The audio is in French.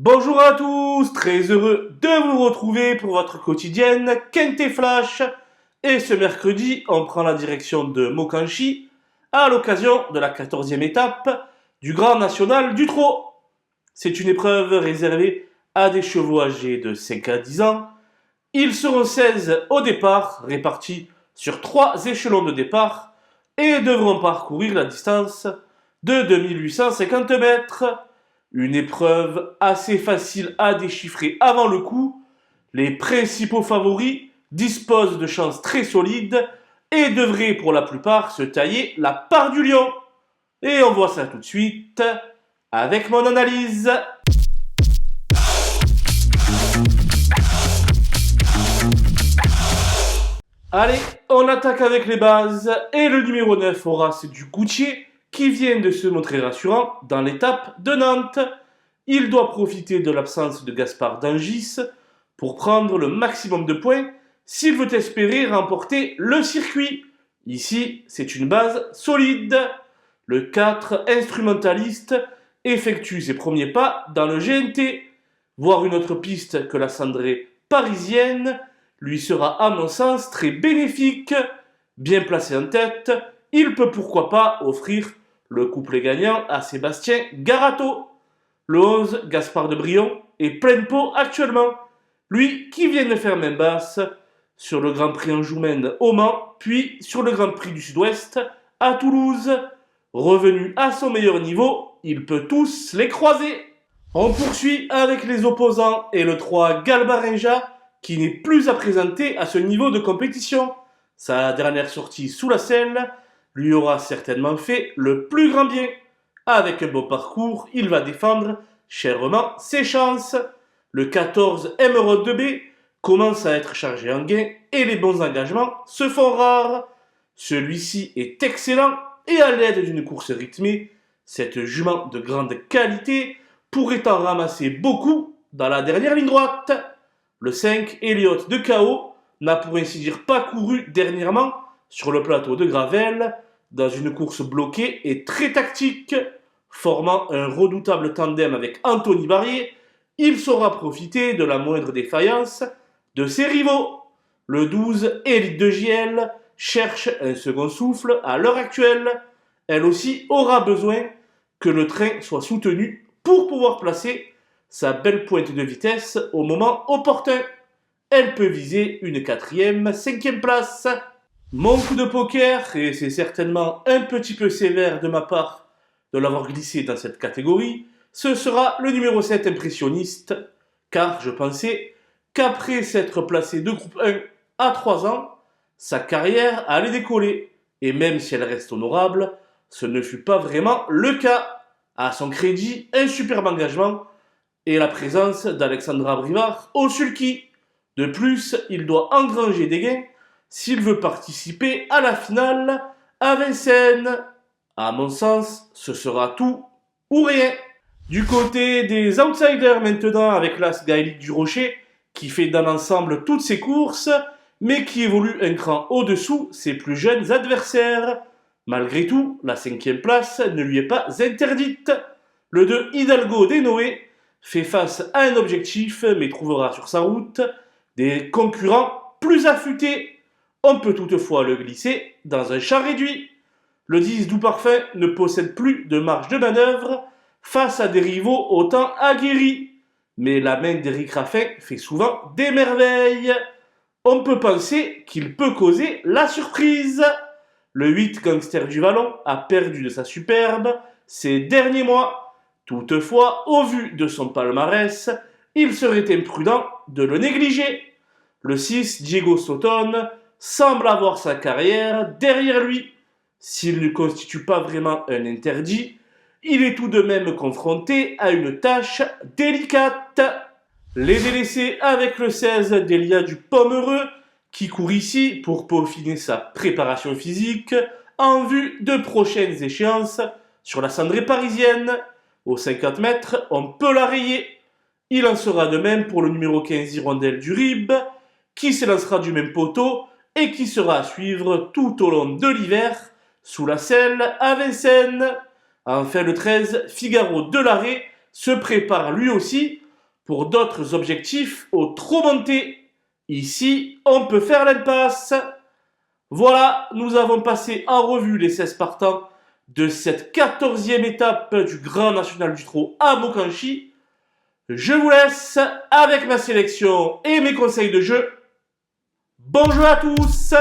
Bonjour à tous, très heureux de vous retrouver pour votre quotidienne Kente Flash. Et ce mercredi, on prend la direction de Mokanchi à l'occasion de la 14e étape du Grand National du Trot. C'est une épreuve réservée à des chevaux âgés de 5 à 10 ans. Ils seront 16 au départ, répartis sur 3 échelons de départ et devront parcourir la distance de 2850 mètres. Une épreuve assez facile à déchiffrer avant le coup. Les principaux favoris disposent de chances très solides et devraient pour la plupart se tailler la part du lion. Et on voit ça tout de suite avec mon analyse. Allez, on attaque avec les bases et le numéro 9 Horace du Goutier qui vient de se montrer rassurant dans l'étape de Nantes. Il doit profiter de l'absence de Gaspard d'Angis pour prendre le maximum de points s'il veut espérer remporter le circuit. Ici, c'est une base solide. Le 4 instrumentaliste effectue ses premiers pas dans le GNT. Voir une autre piste que la cendrée parisienne lui sera à mon sens très bénéfique. Bien placé en tête, il peut pourquoi pas offrir le couplet gagnant à Sébastien Garato. Le 11, Gaspard de Brion, est plein pot actuellement. Lui qui vient de faire main basse sur le Grand Prix Anjoumen au Mans, puis sur le Grand Prix du Sud-Ouest à Toulouse. Revenu à son meilleur niveau, il peut tous les croiser. On poursuit avec les opposants et le 3 Galbarinja qui n'est plus à présenter à ce niveau de compétition. Sa dernière sortie sous la selle lui aura certainement fait le plus grand bien. Avec un beau parcours, il va défendre chèrement ses chances. Le 14 Emeraude de B commence à être chargé en gain et les bons engagements se font rares. Celui-ci est excellent et à l'aide d'une course rythmée, cette jument de grande qualité pourrait en ramasser beaucoup dans la dernière ligne droite. Le 5 Elliott de KO n'a pour ainsi dire pas couru dernièrement sur le plateau de Gravel dans une course bloquée et très tactique. Formant un redoutable tandem avec Anthony Barrier, il saura profiter de la moindre défaillance de ses rivaux. Le 12 Élite de JL cherche un second souffle à l'heure actuelle. Elle aussi aura besoin que le train soit soutenu pour pouvoir placer sa belle pointe de vitesse au moment opportun. Elle peut viser une 4e, 5e place. Mon coup de poker, et c'est certainement un petit peu sévère de ma part de l'avoir glissé dans cette catégorie, ce sera le numéro 7 impressionniste, car je pensais qu'après s'être placé de groupe 1 à 3 ans, sa carrière allait décoller, et même si elle reste honorable, ce ne fut pas vraiment le cas. À son crédit, un superbe engagement et la présence d'Alexandra Brivard au sulky. De plus, il doit engranger des gains s'il veut participer à la finale à Vincennes. À mon sens, ce sera tout ou rien. Du côté des outsiders maintenant avec l'As Gaëlic du Rocher, qui fait dans l'ensemble toutes ses courses, mais qui évolue un cran au-dessous ses plus jeunes adversaires. Malgré tout, la 5e place ne lui est pas interdite. Le 2 Hidalgo des Noé fait face à un objectif, mais trouvera sur sa route des concurrents plus affûtés. On peut toutefois le glisser dans un champ réduit. Le 10 Doux Parfum ne possède plus de marge de manœuvre face à des rivaux autant aguerris. Mais la main d'Éric Raffin fait souvent des merveilles. On peut penser qu'il peut causer la surprise. Le 8 Gangster du Vallon a perdu de sa superbe ces derniers mois. Toutefois, au vu de son palmarès, il serait imprudent de le négliger. Le 6 Diego Sotone semble avoir sa carrière derrière lui. S'il ne constitue pas vraiment un interdit, il est tout de même confronté à une tâche délicate. Les délaissés avec le 16 Delia du Pomereux, qui court ici pour peaufiner sa préparation physique en vue de prochaines échéances sur la cendrée parisienne. Aux 50 mètres, on peut la rayer. Il en sera de même pour le numéro 15 Hirondelle du Rib, qui s'élancera du même poteau et qui sera à suivre tout au long de l'hiver sous la selle à Vincennes. Enfin, le 13 Figaro de l'Arrêt se prépare lui aussi pour d'autres objectifs au trop monté. Ici, on peut faire l'impasse. Voilà, nous avons passé en revue les 16 partants de cette 14e étape du Grand National du Trot à Mokanchi. Je vous laisse avec ma sélection et mes conseils de jeu. Bon jeu à tous!